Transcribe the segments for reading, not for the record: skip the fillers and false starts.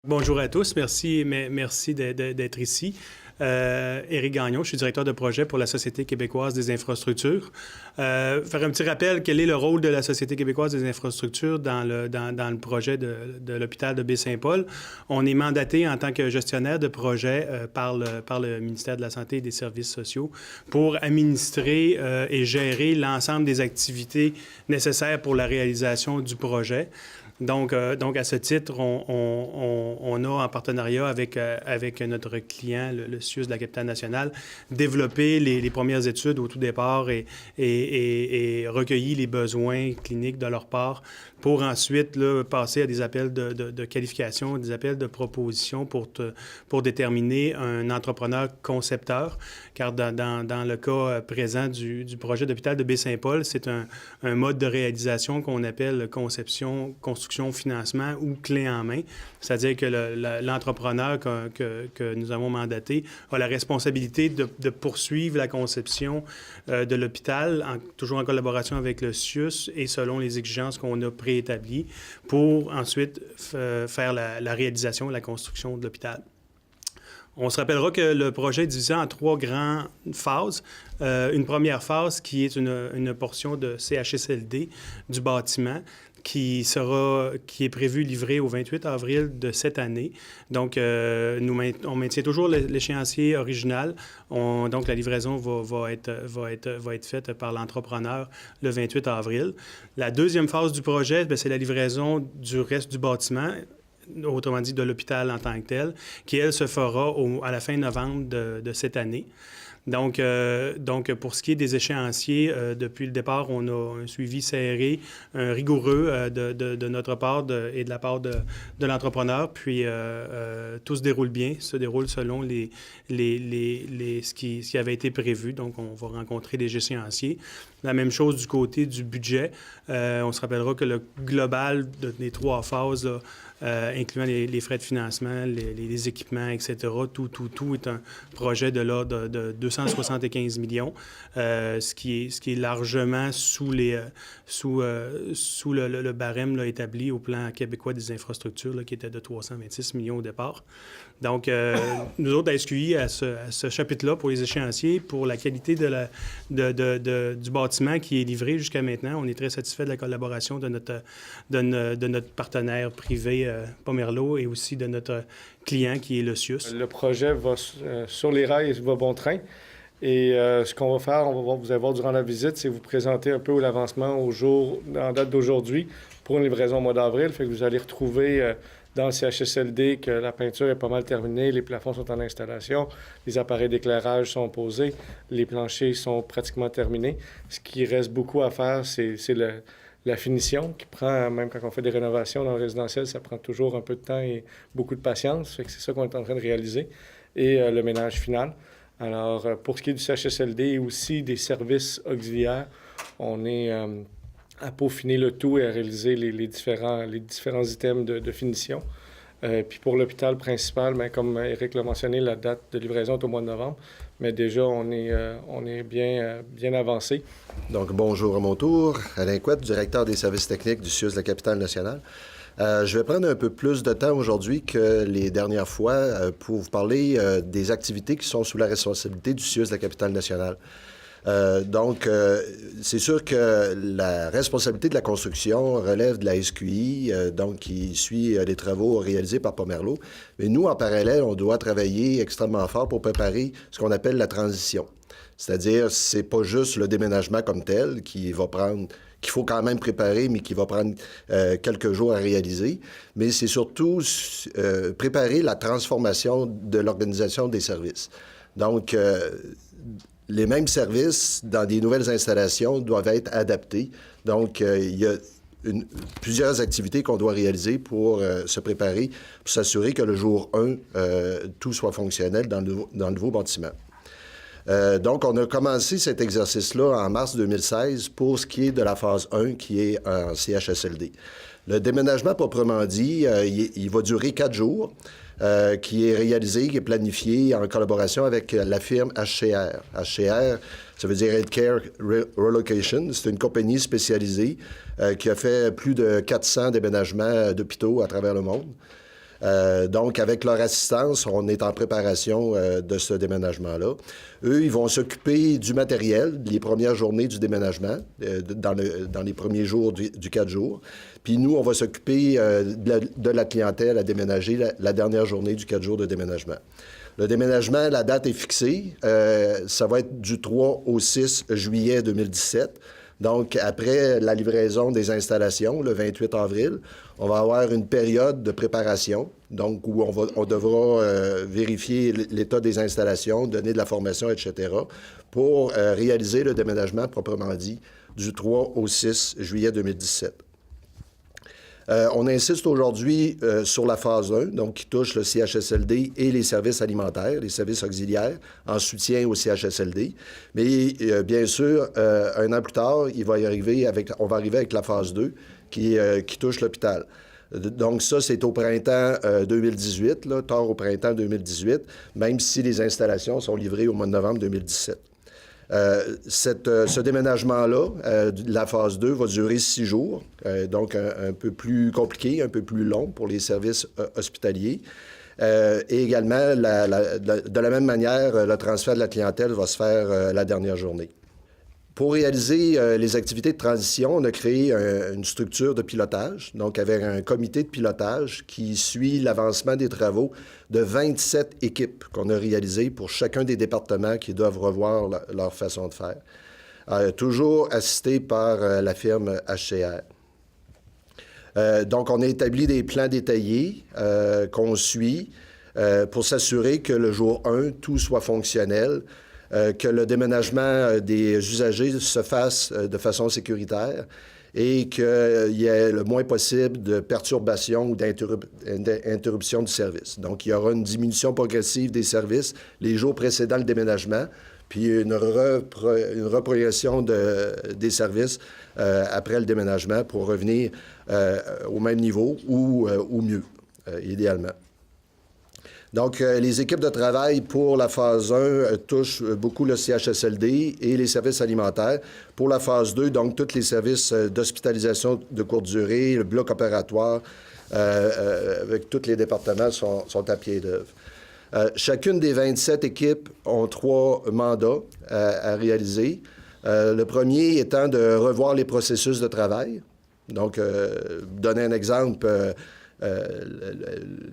Bonjour à tous, merci d'être ici. Éric Gagnon, je suis directeur de projet pour la Société québécoise des infrastructures. Faire un petit rappel, quel est le rôle de la Société québécoise des infrastructures dans le projet de l'hôpital de Baie-Saint-Paul. On est mandaté en tant que gestionnaire de projet par le ministère de la Santé et des Services sociaux pour administrer et gérer l'ensemble des activités nécessaires pour la réalisation du projet. Donc, à ce titre, on a, en partenariat avec notre client, le CIUS de la capitale nationale, développé les premières études au tout départ et recueilli les besoins cliniques de leur part pour ensuite là, passer à des appels de qualification, des appels de proposition pour déterminer un entrepreneur concepteur. Car dans le cas présent du projet d'hôpital de Baie-Saint-Paul, c'est un mode de réalisation qu'on appelle conception, construction, financement ou clé en main. C'est-à-dire que l'entrepreneur que nous avons mandaté a la responsabilité de poursuivre la conception de l'hôpital, toujours en collaboration avec le CIUS et selon les exigences qu'on a préétablies pour ensuite faire la réalisation et la construction de l'hôpital. On se rappellera que le projet est divisé en 3 grandes phases. Une première phase qui est une portion de CHSLD du bâtiment qui est prévu livrer au 28 avril de cette année. Donc, on maintient toujours l'échéancier original. Donc, la livraison va être faite par l'entrepreneur le 28 avril. La deuxième phase du projet, c'est la livraison du reste du bâtiment, autrement dit de l'hôpital en tant que tel, qui, elle, se fera à la fin novembre de cette année. Donc, pour ce qui est des échéanciers, depuis le départ, on a un suivi serré, rigoureux de notre part et de la part de l'entrepreneur. Puis, tout se déroule bien, se déroule selon ce qui avait été prévu. Donc, on va rencontrer les échéanciers. La même chose du côté du budget. On se rappellera que le global des 3 phases, là, incluant les frais de financement, les équipements, etc., tout est un projet de l'ordre de 275 millions, ce qui est largement sous le barème là, établi au plan québécois des infrastructures, là, qui était de 326 millions au départ. Donc, nous autres, à SQI, à ce chapitre-là, pour les échéanciers, pour la qualité du bâtiment qui est livré jusqu'à maintenant, on est très satisfait de la collaboration de notre partenaire privé, Pomerleau, et aussi de notre client, qui est le CIUS. Le projet va sur les rails, va bon train. Et ce qu'on va faire, vous allez voir durant la visite, c'est vous présenter un peu l'avancement en date d'aujourd'hui pour une livraison au mois d'avril. Fait que vous allez retrouver dans le CHSLD que la peinture est pas mal terminée, les plafonds sont en installation, les appareils d'éclairage sont posés, les planchers sont pratiquement terminés. Ce qui reste beaucoup à faire, c'est la finition qui prend, même quand on fait des rénovations dans le résidentiel, ça prend toujours un peu de temps et beaucoup de patience. Fait que c'est ça qu'on est en train de réaliser. Et le ménage final. Alors, pour ce qui est du CHSLD et aussi des services auxiliaires, on est à peaufiner le tout et à réaliser les différents items de finition. Puis pour l'hôpital principal, bien, comme Éric l'a mentionné, la date de livraison est au mois de novembre, mais déjà, on est bien avancé. Donc, bonjour à mon tour. Alain Couette, directeur des services techniques du CIUS de la capitale nationale. Je vais prendre un peu plus de temps aujourd'hui que les dernières fois pour vous parler des activités qui sont sous la responsabilité du CIUS de la capitale nationale. C'est sûr que la responsabilité de la construction relève de la SQI, donc qui suit les travaux réalisés par Pomerleau. Mais nous, en parallèle, on doit travailler extrêmement fort pour préparer ce qu'on appelle la transition. C'est-à-dire, c'est pas juste le déménagement comme tel qu'il faut quand même préparer, mais qui va prendre quelques jours à réaliser. Mais c'est surtout préparer la transformation de l'organisation des services. Donc, les mêmes services dans des nouvelles installations doivent être adaptés. Donc, il y a plusieurs activités qu'on doit réaliser pour se préparer, pour s'assurer que le jour 1, tout soit fonctionnel dans le nouveau bâtiment. Donc, on a commencé cet exercice-là en mars 2016 pour ce qui est de la phase 1, qui est en CHSLD. Le déménagement proprement dit, il va durer 4 jours, qui est réalisé, qui est planifié en collaboration avec la firme HCR. HCR, ça veut dire Healthcare Relocation. C'est une compagnie spécialisée qui a fait plus de 400 déménagements d'hôpitaux à travers le monde. Donc, avec leur assistance, on est en préparation de ce déménagement-là. Eux, ils vont s'occuper du matériel, les premières journées du déménagement, dans les premiers jours du 4 jours. Puis nous, on va s'occuper de la clientèle à déménager la dernière journée du 4 jours de déménagement. Le déménagement, la date est fixée. Ça va être du 3 au 6 juillet 2017. Donc, après la livraison des installations, le 28 avril, on va avoir une période de préparation, donc où on devra vérifier l'état des installations, donner de la formation, etc., pour réaliser le déménagement proprement dit du 3 au 6 juillet 2017. On insiste aujourd'hui sur la phase 1, donc qui touche le CHSLD et les services alimentaires, les services auxiliaires, en soutien au CHSLD. Mais bien sûr, un an plus tard, on va arriver avec la phase 2 qui touche l'hôpital. Donc ça, c'est au printemps 2018, là, tard au printemps 2018, même si les installations sont livrées au mois de novembre 2017. Ce déménagement-là, la phase 2, va durer 6 jours, donc un peu plus compliqué, un peu plus long pour les services hospitaliers. Et également, de la même manière, le transfert de la clientèle va se faire la dernière journée. Pour réaliser les activités de transition, on a créé une structure de pilotage, donc avec un comité de pilotage qui suit l'avancement des travaux de 27 équipes qu'on a réalisées pour chacun des départements qui doivent revoir leur façon de faire. Toujours assisté par la firme HCR. Donc, on a établi des plans détaillés qu'on suit pour s'assurer que le jour 1, tout soit fonctionnel, que le déménagement des usagers se fasse de façon sécuritaire et qu'il y ait le moins possible de perturbations ou d'interruption du service. Donc, il y aura une diminution progressive des services les jours précédant le déménagement, puis une reprogression des services après le déménagement pour revenir au même niveau ou mieux, idéalement. Donc, les équipes de travail pour la phase 1 touchent beaucoup le CHSLD et les services alimentaires. Pour la phase 2, donc, tous les services d'hospitalisation de courte durée, le bloc opératoire, avec tous les départements sont à pied d'œuvre. Chacune des 27 équipes ont 3 mandats à réaliser. Le premier étant de revoir les processus de travail. Donc, donner un exemple...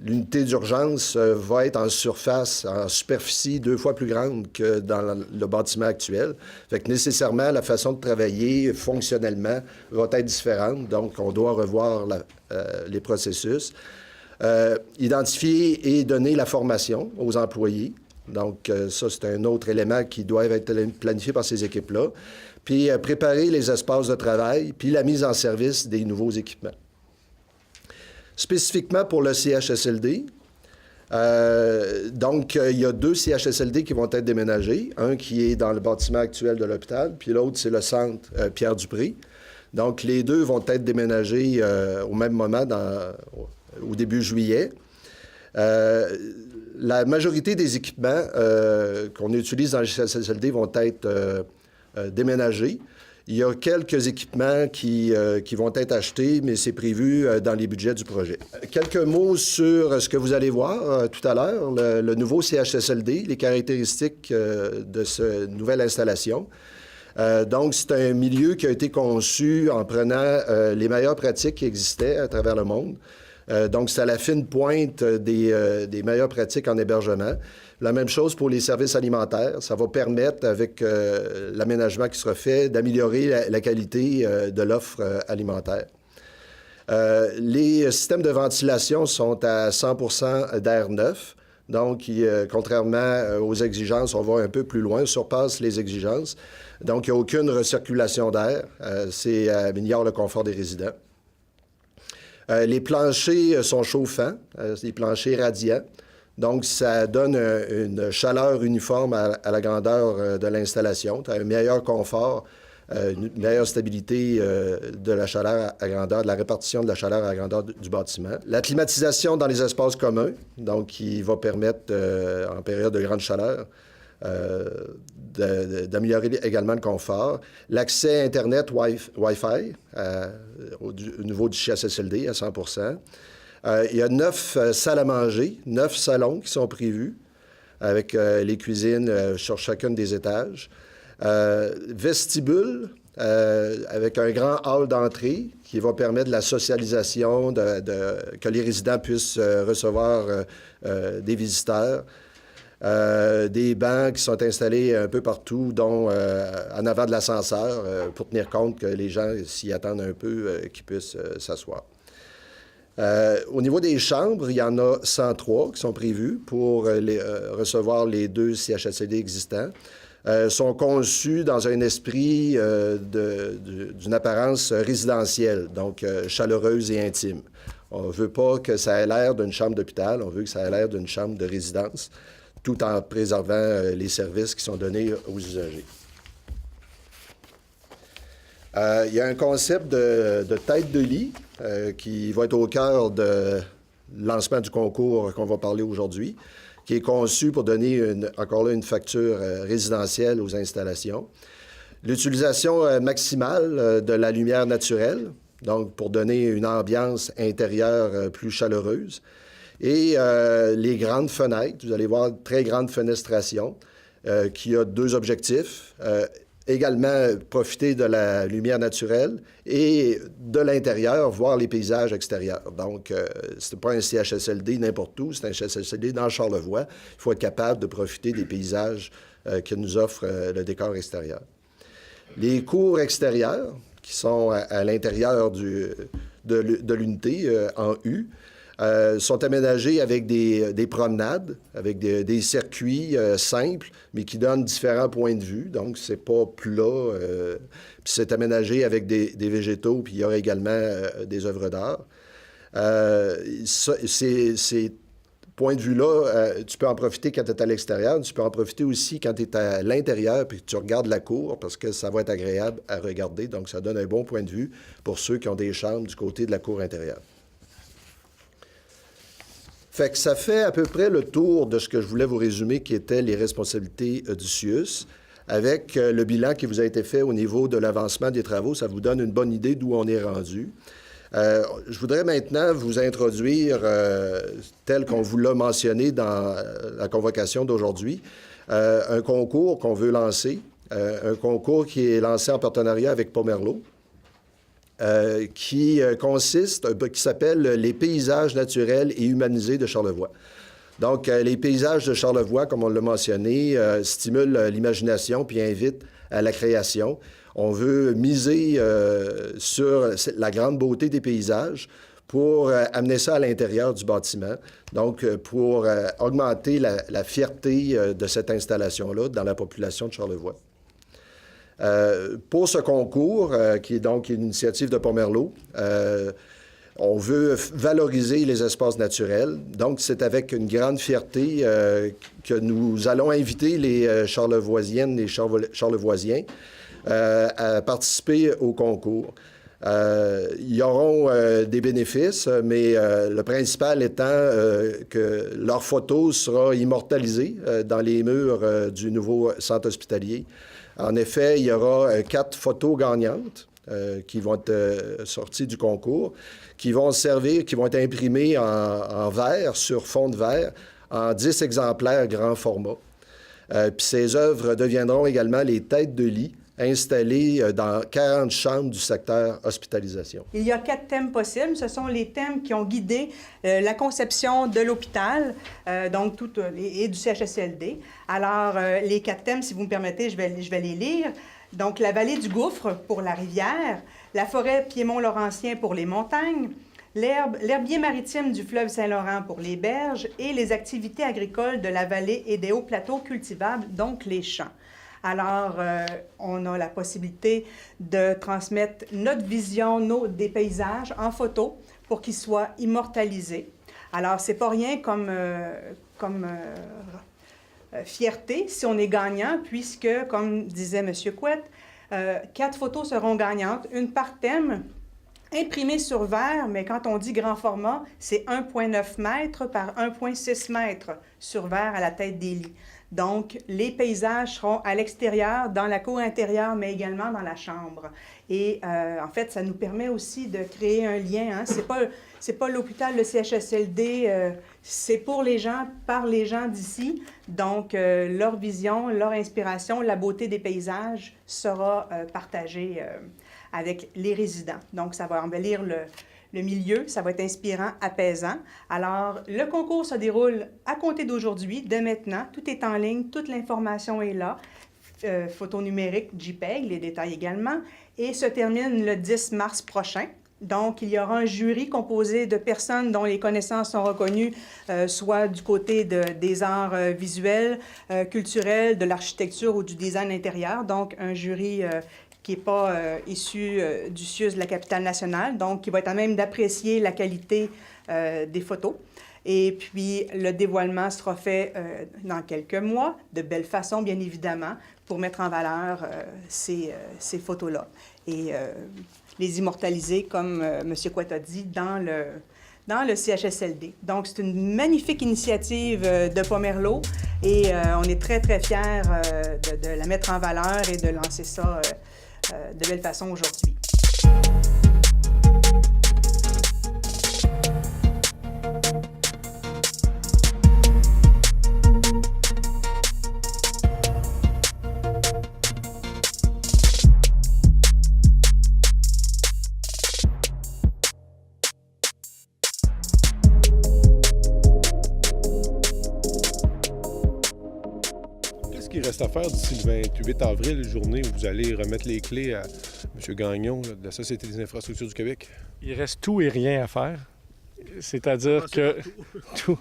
l'unité d'urgence va être en surface, en superficie 2 fois plus grande que dans le bâtiment actuel. Fait que nécessairement, la façon de travailler fonctionnellement va être différente. Donc, on doit revoir les processus. Identifier et donner la formation aux employés. Donc, ça, c'est un autre élément qui doit être planifié par ces équipes-là. Puis, préparer les espaces de travail, puis la mise en service des nouveaux équipements. Spécifiquement pour le CHSLD, donc, il y a 2 CHSLD qui vont être déménagés. Un qui est dans le bâtiment actuel de l'hôpital, puis l'autre, c'est le centre Pierre-Dupré. Donc, les 2 vont être déménagés au même moment, au début juillet. La majorité des équipements qu'on utilise dans le CHSLD vont être déménagés. Il y a quelques équipements qui vont être achetés, mais c'est prévu dans les budgets du projet. Quelques mots sur ce que vous allez voir tout à l'heure, le nouveau CHSLD, les caractéristiques de cette nouvelle installation. Donc, c'est un milieu qui a été conçu en prenant les meilleures pratiques qui existaient à travers le monde. Donc, c'est à la fine pointe des meilleures pratiques en hébergement. La même chose pour les services alimentaires. Ça va permettre, avec l'aménagement qui sera fait, d'améliorer la qualité de l'offre alimentaire. Les systèmes de ventilation sont à 100% d'air neuf. Donc, contrairement aux exigences, on va un peu plus loin, on surpasse les exigences. Donc, il n'y a aucune recirculation d'air. C'est améliore le confort des résidents. Les planchers sont chauffants, des planchers radiants. Donc, ça donne une chaleur uniforme à la grandeur de l'installation. Tu as un meilleur confort, une meilleure stabilité de la chaleur à grandeur, de la répartition de la chaleur à grandeur du bâtiment. La climatisation dans les espaces communs, donc qui va permettre, en période de grande chaleur, d'améliorer également le confort. L'accès Internet Wi-Fi au niveau du CHSLD à 100%. Il y a 9 salles à manger, 9 salons qui sont prévus, avec les cuisines sur chacun des étages. Vestibule, avec un grand hall d'entrée qui va permettre de la socialisation, que les résidents puissent recevoir des visiteurs. Des bancs qui sont installés un peu partout, dont en avant de l'ascenseur, pour tenir compte que les gens s'y attendent un peu, qu'ils puissent s'asseoir. Au niveau des chambres, il y en a 103 qui sont prévues pour recevoir les 2 CHSLD existants. Sont conçus dans un esprit d'une apparence résidentielle, donc chaleureuse et intime. On ne veut pas que ça ait l'air d'une chambre d'hôpital, on veut que ça ait l'air d'une chambre de résidence, tout en préservant les services qui sont donnés aux usagers. Il y a un concept de tête de lit qui va être au cœur du lancement du concours qu'on va parler aujourd'hui, qui est conçu pour donner, encore là, une facture résidentielle aux installations. L'utilisation maximale de la lumière naturelle, donc pour donner une ambiance intérieure plus chaleureuse. Et les grandes fenêtres, vous allez voir, très grande fenestration, qui a 2 objectifs. Également, profiter de la lumière naturelle et de l'intérieur, voir les paysages extérieurs. Donc, ce n'est pas un CHSLD n'importe où, c'est un CHSLD dans Charlevoix. Il faut être capable de profiter des paysages que nous offre le décor extérieur. Les cours extérieurs, qui sont à l'intérieur de l'unité, en U, sont aménagés avec des promenades, avec des circuits simples, mais qui donnent différents points de vue. Donc, c'est pas plat. Puis c'est aménagé avec des végétaux, puis il y aura également des œuvres d'art. Ces points de vue-là, tu peux en profiter quand tu es à l'extérieur, tu peux en profiter aussi quand tu es à l'intérieur, puis que tu regardes la cour, parce que ça va être agréable à regarder. Donc, ça donne un bon point de vue pour ceux qui ont des chambres du côté de la cour intérieure. Fait que ça fait à peu près le tour de ce que je voulais vous résumer, qui étaient les responsabilités du CIUS. Avec le bilan qui vous a été fait au niveau de l'avancement des travaux, ça vous donne une bonne idée d'où on est rendu. Je voudrais maintenant vous introduire, tel qu'on vous l'a mentionné dans la convocation d'aujourd'hui, un concours qu'on veut lancer, un concours qui est lancé en partenariat avec Pomerleau. Qui s'appelle les paysages naturels et humanisés de Charlevoix. Donc, les paysages de Charlevoix, comme on l'a mentionné, stimulent l'imagination puis invitent à la création. On veut miser sur la grande beauté des paysages pour amener ça à l'intérieur du bâtiment, donc pour augmenter la fierté de cette installation-là dans la population de Charlevoix. Pour ce concours, qui est donc une initiative de Pomerleau, on veut valoriser les espaces naturels. Donc, c'est avec une grande fierté que nous allons inviter les Charlevoisiennes et Charlevoisiens à participer au concours. Ils auront des bénéfices, mais le principal étant que leur photo sera immortalisée dans les murs du nouveau centre hospitalier. En effet, il y aura 4 photos gagnantes qui vont être sorties du concours, qui vont servir, qui vont être imprimées en verre, sur fond de verre, en 10 exemplaires grand format. Puis ces œuvres deviendront également les têtes de lit installées dans 40 chambres du secteur hospitalisation. Il y a 4 thèmes possibles. Ce sont les thèmes qui ont guidé la conception de l'hôpital, donc et du CHSLD. Alors, les 4 thèmes, si vous me permettez, je vais les lire. Donc, la vallée du Gouffre pour la rivière, la forêt Piémont-Laurentien pour les montagnes, l'herbier maritime du fleuve Saint-Laurent pour les berges et les activités agricoles de la vallée et des hauts plateaux cultivables, donc les champs. Alors, on a la possibilité de transmettre notre vision des paysages en photo pour qu'ils soient immortalisés. Alors, c'est pas rien comme fierté si on est gagnant, puisque, comme disait M. Couette, 4 photos seront gagnantes, une par thème, imprimée sur verre, mais quand on dit grand format, c'est 1,9 mètres par 1,6 mètres sur verre à la tête des lits. Donc, les paysages seront à l'extérieur, dans la cour intérieure, mais également dans la chambre. Et en fait, ça nous permet aussi de créer un lien. Hein? c'est pas l'hôpital, le CHSLD, c'est pour les gens, par les gens d'ici. Donc, leur vision, leur inspiration, la beauté des paysages sera partagée avec les résidents. Donc, ça va embellir le milieu, ça va être inspirant, apaisant. Alors, le concours se déroule à compter d'aujourd'hui, dès maintenant. Tout est en ligne, toute l'information est là. Photo numérique, JPEG, les détails également. Et se termine le 10 mars prochain. Donc, il y aura un jury composé de personnes dont les connaissances sont reconnues, soit du côté des arts visuels, culturels, de l'architecture ou du design intérieur. Donc, un jury qui n'est pas issu du CIUS de la capitale nationale, donc qui va être à même d'apprécier la qualité des photos. Et puis, le dévoilement sera fait dans quelques mois, de belle façon, bien évidemment, pour mettre en valeur ces photos-là et les immortaliser, comme M. Couette a dit, dans le CHSLD. Donc, c'est une magnifique initiative de Pomerleau et on est très, très fiers de la mettre en valeur et de lancer ça de belle façon aujourd'hui. Qu'est-ce qu'il reste à faire d'ici le 28 avril, journée où vous allez remettre les clés à M. Gagnon là, de la Société des infrastructures du Québec? Il reste tout et rien à faire. C'est-à-dire que tout,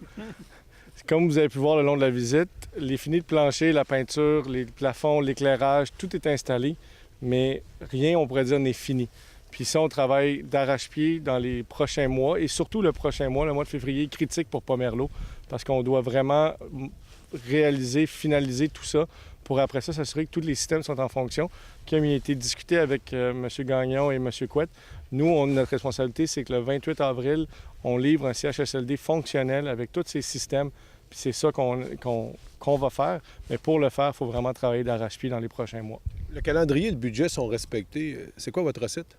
comme vous avez pu voir le long de la visite, les finis de plancher, la peinture, les plafonds, l'éclairage, tout est installé, mais rien, on pourrait dire, n'est fini. Puis ça, on travaille d'arrache-pied dans les prochains mois, et surtout le prochain mois, le mois de février, critique pour Pomerleau, parce qu'on doit vraiment réaliser, finaliser tout ça pour après ça s'assurer que tous les systèmes sont en fonction. Comme il a été discuté avec M. Gagnon et M. Couette, nous, notre responsabilité, c'est que le 28 avril, on livre un CHSLD fonctionnel avec tous ces systèmes. Puis c'est ça qu'on va faire. Mais pour le faire, il faut vraiment travailler d'arrache-pied dans les prochains mois. Le calendrier et le budget sont respectés. C'est quoi votre recette?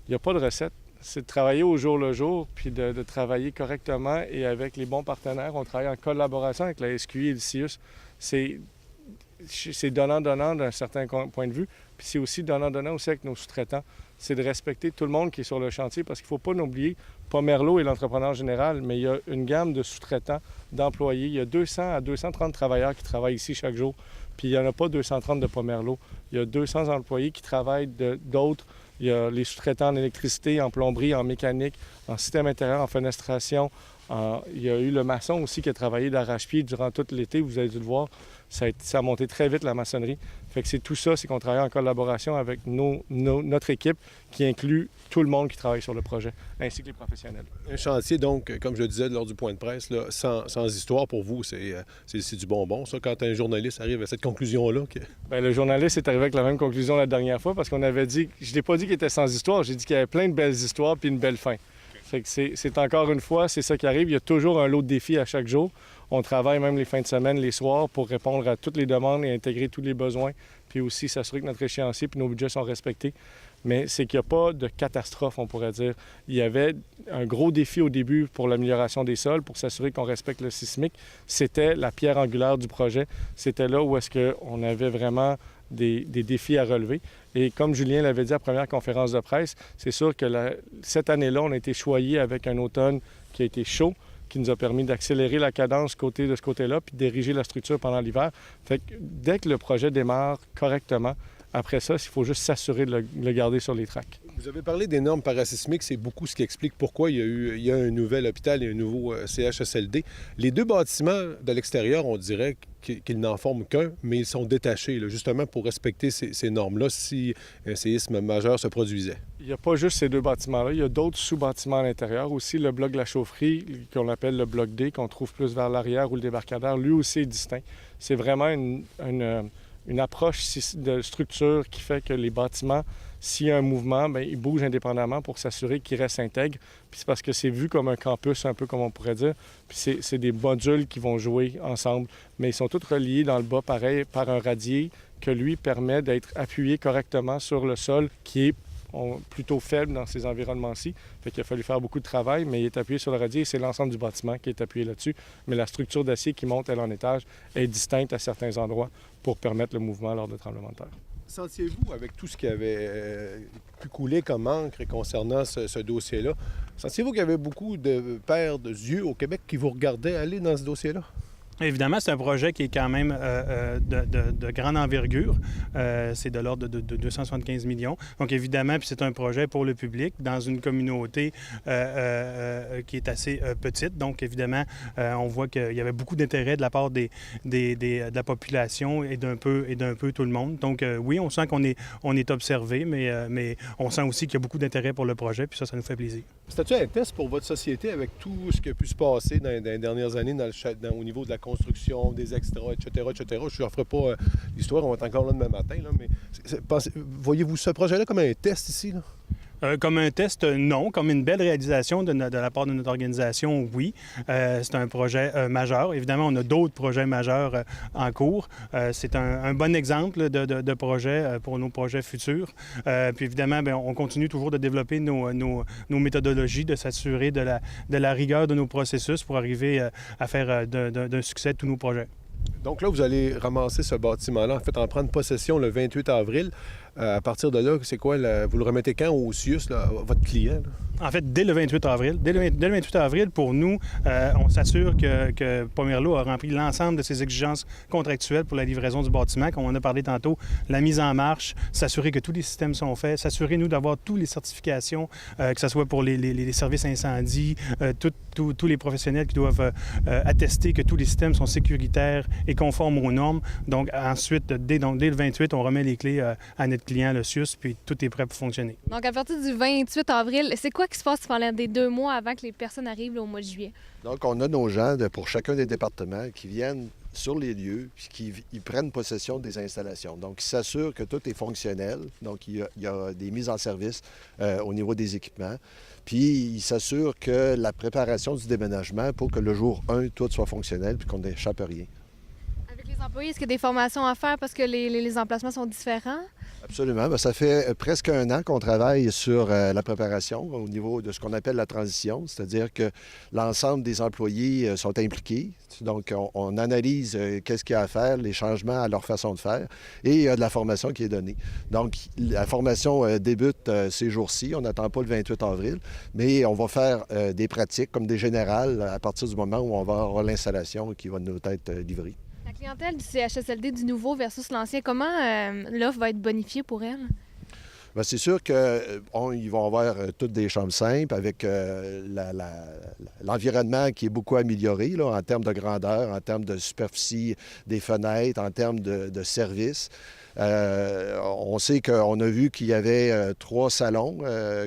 Il n'y a pas de recette. C'est de travailler au jour le jour, puis de travailler correctement et avec les bons partenaires. On travaille en collaboration avec la SQI et le CIUS. C'est donnant-donnant d'un certain point de vue, puis c'est aussi donnant-donnant aussi avec nos sous-traitants. C'est de respecter tout le monde qui est sur le chantier, parce qu'il ne faut pas oublier, Pomerleau est l'entrepreneur général, mais il y a une gamme de sous-traitants, d'employés. Il y a 200 à 230 travailleurs qui travaillent ici chaque jour, puis il n'y en a pas 230 de Pomerleau. Il y a 200 employés qui travaillent d'autres. Il y a les sous-traitants en électricité, en plomberie, en mécanique, en système intérieur, en fenestration. Il y a eu le maçon aussi qui a travaillé d'arrache-pied durant tout l'été. Vous avez dû le voir, ça a monté très vite la maçonnerie. Fait que c'est tout ça, c'est qu'on travaille en collaboration avec notre équipe qui inclut tout le monde qui travaille sur le projet, ainsi que les professionnels. Un chantier, donc, comme je le disais lors du point de presse, là, sans histoire pour vous, c'est du bonbon, ça, quand un journaliste arrive à cette conclusion-là? Bien, le journaliste est arrivé avec la même conclusion la dernière fois parce qu'on avait dit, je n'ai pas dit qu'il était sans histoire, j'ai dit qu'il y avait plein de belles histoires puis une belle fin. Fait que c'est encore une fois, c'est ça qui arrive. Il y a toujours un lot de défis à chaque jour. On travaille même les fins de semaine, les soirs, pour répondre à toutes les demandes et intégrer tous les besoins, puis aussi s'assurer que notre échéancier et nos budgets sont respectés. Mais c'est qu'il n'y a pas de catastrophe, on pourrait dire. Il y avait un gros défi au début pour l'amélioration des sols, pour s'assurer qu'on respecte le sismique. C'était la pierre angulaire du projet. C'était là où est-ce qu'on avait vraiment des défis à relever. Et comme Julien l'avait dit à la première conférence de presse, c'est sûr que cette année-là, on a été choyé avec un automne qui a été chaud, qui nous a permis d'accélérer la cadence de ce côté-là, puis d'ériger la structure pendant l'hiver. Fait que dès que le projet démarre correctement, après ça, il faut juste s'assurer de le garder sur les tracks. Vous avez parlé des normes parasismiques, c'est beaucoup ce qui explique pourquoi il y a un nouvel hôpital et un nouveau CHSLD. Les deux bâtiments de l'extérieur, on dirait qu'ils n'en forment qu'un, mais ils sont détachés, là, justement pour respecter ces normes-là si un séisme majeur se produisait. Il n'y a pas juste ces deux bâtiments-là, il y a d'autres sous-bâtiments à l'intérieur. Aussi, le bloc de la chaufferie, qu'on appelle le bloc D, qu'on trouve plus vers l'arrière, ou le débarcadère, lui aussi est distinct. C'est vraiment une approche de structure qui fait que les bâtiments, s'il y a un mouvement, bien, ils bougent indépendamment pour s'assurer qu'ils restent intègres. Puis c'est parce que c'est vu comme un campus, un peu comme on pourrait dire. Puis c'est des modules qui vont jouer ensemble. Mais ils sont tous reliés dans le bas, pareil, par un radier que lui permet d'être appuyé correctement sur le sol qui est, plutôt faibles dans ces environnements-ci. Fait qu'il a fallu faire beaucoup de travail, mais il est appuyé sur le radier et c'est l'ensemble du bâtiment qui est appuyé là-dessus. Mais la structure d'acier qui monte, elle, en étage, est distincte à certains endroits pour permettre le mouvement lors de tremblements de terre. Sentiez-vous, avec tout ce qui avait pu couler comme encre concernant ce dossier-là, sentiez-vous qu'il y avait beaucoup de paires de yeux au Québec qui vous regardaient aller dans ce dossier-là? Évidemment, c'est un projet qui est quand même de grande envergure. C'est de l'ordre de 275 millions. Donc, évidemment, puis c'est un projet pour le public dans une communauté qui est assez petite. Donc, évidemment, on voit qu'il y avait beaucoup d'intérêt de la part de la population et d'un peu tout le monde. Donc, oui, on sent qu'on est observé, mais on sent aussi qu'il y a beaucoup d'intérêt pour le projet, puis ça nous fait plaisir. C'était-tu un test pour votre société avec tout ce qui a pu se passer dans les dernières années au niveau de la construction, des extras, etc., etc.? Je ne ferai pas l'histoire, on va être encore là demain matin, là, mais voyez-vous ce projet-là comme un test ici, là? Comme un test, non. Comme une belle réalisation de la part de notre organisation, oui. C'est un projet majeur. Évidemment, on a d'autres projets majeurs en cours. C'est un bon exemple de projet pour nos projets futurs. Puis évidemment, bien, on continue toujours de développer nos méthodologies, de s'assurer de la rigueur de nos processus pour arriver à faire d'un succès tous nos projets. Donc là, vous allez ramasser ce bâtiment-là, en fait, en prendre possession le 28 avril. À partir de là, c'est quoi? Vous le remettez quand au CIUS, là, à votre client? Là? En fait, dès le 28 avril. Dès le 28 avril, pour nous, on s'assure que Pomerleau a rempli l'ensemble de ses exigences contractuelles pour la livraison du bâtiment, comme on a parlé tantôt, la mise en marche, s'assurer que tous les systèmes sont faits, s'assurer, nous, d'avoir toutes les certifications, que ce soit pour les services incendies, tous les professionnels qui doivent attester que tous les systèmes sont sécuritaires et conformes aux normes. Donc, ensuite, dès le 28, on remet les clés à notre client, le CIUS, puis tout est prêt pour fonctionner. Donc, à partir du 28 avril, c'est quoi qui se passe pendant des 2 mois avant que les personnes arrivent là, au mois de juillet? Donc, on a nos gens pour chacun des départements qui viennent sur les lieux puis qui prennent possession des installations. Donc, ils s'assurent que tout est fonctionnel. Donc, il y a des mises en service au niveau des équipements. Puis, ils s'assurent que la préparation du déménagement pour que le jour 1, tout soit fonctionnel puis qu'on n'échappe à rien. Avec les employés, est-ce qu'il y a des formations à faire parce que les emplacements sont différents? Absolument. Bien, ça fait presque 1 an qu'on travaille sur la préparation au niveau de ce qu'on appelle la transition, c'est-à-dire que l'ensemble des employés sont impliqués. Donc, on analyse qu'est-ce qu'il y a à faire, les changements à leur façon de faire, et il y a de la formation qui est donnée. Donc, la formation débute ces jours-ci. On n'attend pas le 28 avril, mais on va faire des pratiques comme des générales à partir du moment où on va avoir l'installation qui va nous être livrée. La clientèle du CHSLD du nouveau versus l'ancien, comment l'offre va être bonifiée pour elle? Bien, c'est sûr qu'ils vont avoir toutes des chambres simples avec l'environnement qui est beaucoup amélioré là, en termes de grandeur, en termes de superficie des fenêtres, en termes de services. On sait qu'on a vu qu'il y avait 3 salons,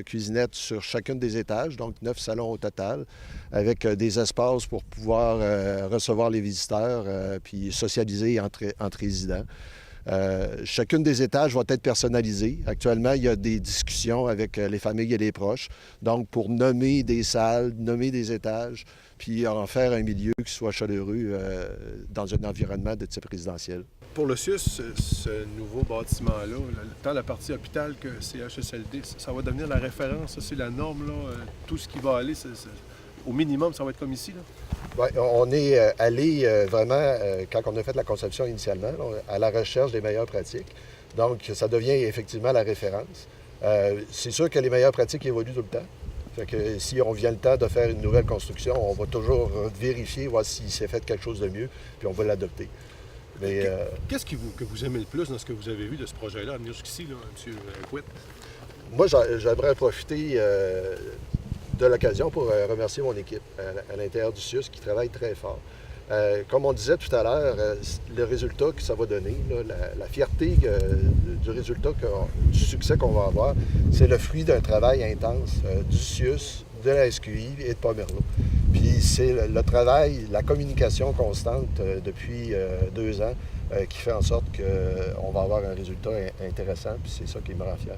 cuisinettes sur chacun des étages, donc 9 salons au total, avec des espaces pour pouvoir recevoir les visiteurs puis socialiser entre résidents. Chacune des étages va être personnalisée. Actuellement, il y a des discussions avec les familles et les proches, donc pour nommer des salles, nommer des étages, puis en faire un milieu qui soit chaleureux dans un environnement de type résidentiel. Pour le CIUS, ce nouveau bâtiment-là, tant la partie hôpital que CHSLD, ça va devenir la référence, ça, c'est la norme, là, tout ce qui va aller, au minimum, ça va être comme ici, là? Oui, on est allé vraiment, quand on a fait la conception initialement, à la recherche des meilleures pratiques. Donc, ça devient effectivement la référence. C'est sûr que les meilleures pratiques évoluent tout le temps. Fait que si on vient le temps de faire une nouvelle construction, on va toujours vérifier, voir s'il s'est fait quelque chose de mieux, puis on va l'adopter. Mais, qu'est-ce que vous aimez le plus dans ce que vous avez vu de ce projet-là à venir jusqu'ici, là, M. Couette? Moi, j'aimerais profiter de l'occasion pour remercier mon équipe à l'intérieur du CIUS qui travaille très fort. Comme on disait tout à l'heure, le résultat que ça va donner, là, la fierté du résultat, du succès qu'on va avoir, c'est le fruit d'un travail intense du CIUS, de la SQI et de Pomerleau. Puis c'est le travail, la communication constante depuis 2 ans qui fait en sorte qu'on va avoir un résultat intéressant, puis c'est ça qui me rend fier.